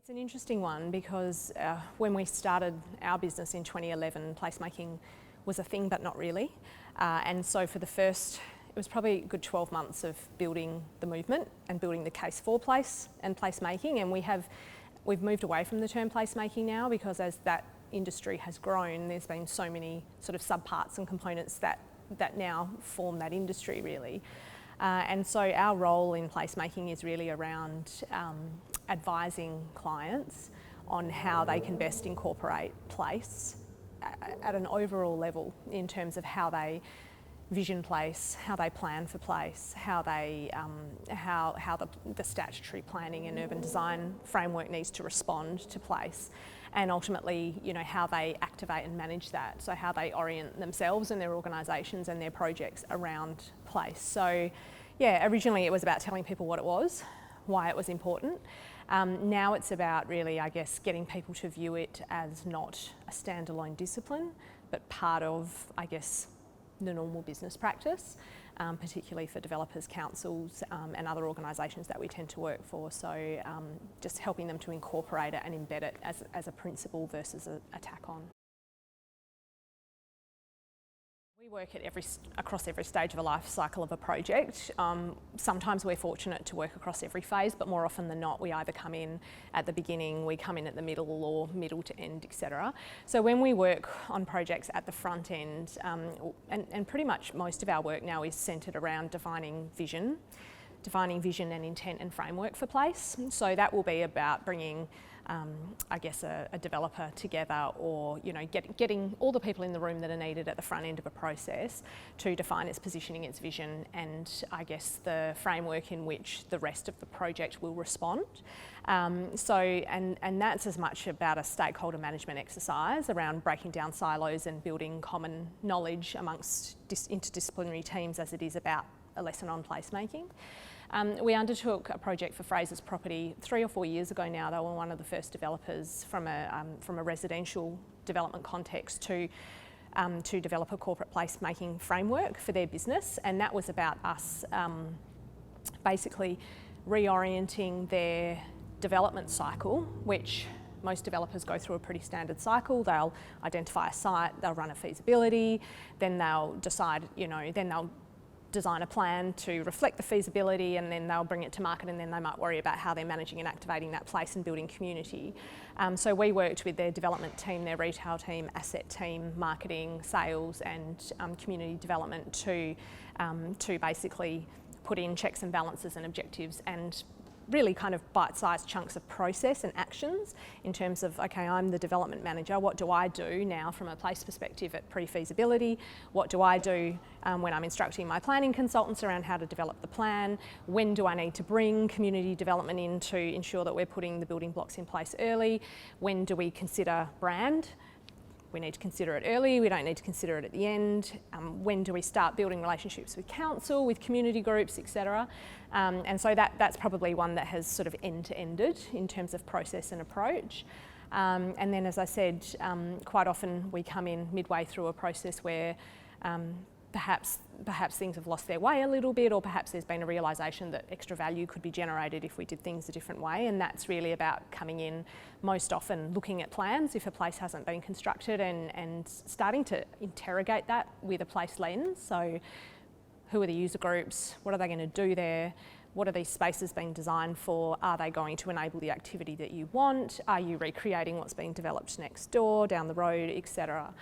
It's an interesting one because when we started our business in 2011, placemaking was a thing, but not really. And so for it was probably a good 12 months of building the movement and building the case for place and placemaking. And we've moved away from the term placemaking now, because as that industry has grown, there's been so many sort of subparts and components that now form that industry really. And so our role in placemaking is really around advising clients on how they can best incorporate place at an overall level in terms of how they vision place, how they plan for place, how the statutory planning and urban design framework needs to respond to place, and ultimately, how they activate and manage that. So how they orient themselves and their organisations and their projects around place. So yeah, originally it was about telling people what it was, why it was important. Now it's about really, I guess, getting people to view it as not a standalone discipline, but part of, I guess, the normal business practice, particularly for developers, councils and other organisations that we tend to work for. So just helping them to incorporate it and embed it as a principle versus a tack on. We work at across every stage of a life cycle of a project. Sometimes we're fortunate to work across every phase, but more often than not, we either come in at the beginning, we come in at the middle, or middle to end, etc. So when we work on projects at the front end, and pretty much most of our work now is centred around defining vision and intent and framework for place. So that will be about bringing I guess a developer together, or getting all the people in the room that are needed at the front end of a process to define its positioning, its vision, and I guess the framework in which the rest of the project will respond. And that's as much about a stakeholder management exercise around breaking down silos and building common knowledge amongst interdisciplinary teams as it is about a lesson on placemaking. We undertook a project for Fraser's Property 3 or 4 years ago now. They were one of the first developers from a residential development context to develop a corporate placemaking framework for their business, and that was about us basically reorienting their development cycle, which most developers go through a pretty standard cycle. They'll identify a site, they'll run a feasibility, then they'll decide, then they'll design a plan to reflect the feasibility, and then they'll bring it to market, and then they might worry about how they're managing and activating that place and building community. So we worked with their development team, their retail team, asset team, marketing, sales and community development to basically put in checks and balances and objectives, and really kind of bite-sized chunks of process and actions in terms of, okay, I'm the development manager, what do I do now from a place perspective at pre-feasibility? What do I do when I'm instructing my planning consultants around how to develop the plan? When do I need to bring community development in to ensure that we're putting the building blocks in place early? When do we consider brand? We need to consider it early, we don't need to consider it at the end. When do we start building relationships with council, with community groups, etc. And so that's probably one that has sort of end-to-ended in terms of process and approach. And then, as I said, quite often we come in midway through a process where perhaps things have lost their way a little bit, or perhaps there's been a realisation that extra value could be generated if we did things a different way, and that's really about coming in most often looking at plans if a place hasn't been constructed, and starting to interrogate that with a place lens. So who are the user groups? What are they going to do there? What are these spaces being designed for? Are they going to enable the activity that you want? Are you recreating what's being developed next door, down the road, etc.?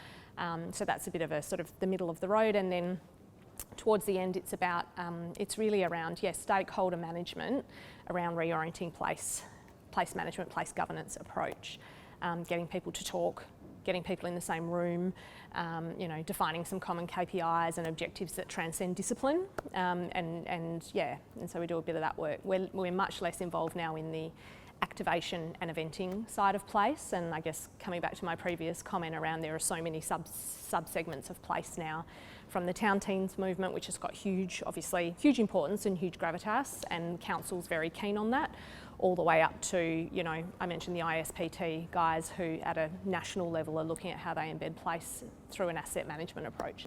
So that's a bit of a sort of the middle of the road, and then towards the end it's about, it's really around, stakeholder management, around reorienting place management, place governance approach, getting people to talk, getting people in the same room, defining some common KPIs and objectives that transcend discipline, and so we do a bit of that work. We're much less involved now in the activation and eventing side of place, and I guess coming back to my previous comment around there are so many sub-segments of place now, from the town teams movement, which has got huge importance and huge gravitas, and council's very keen on that, all the way up to, I mentioned the ISPT guys who at a national level are looking at how they embed place through an asset management approach.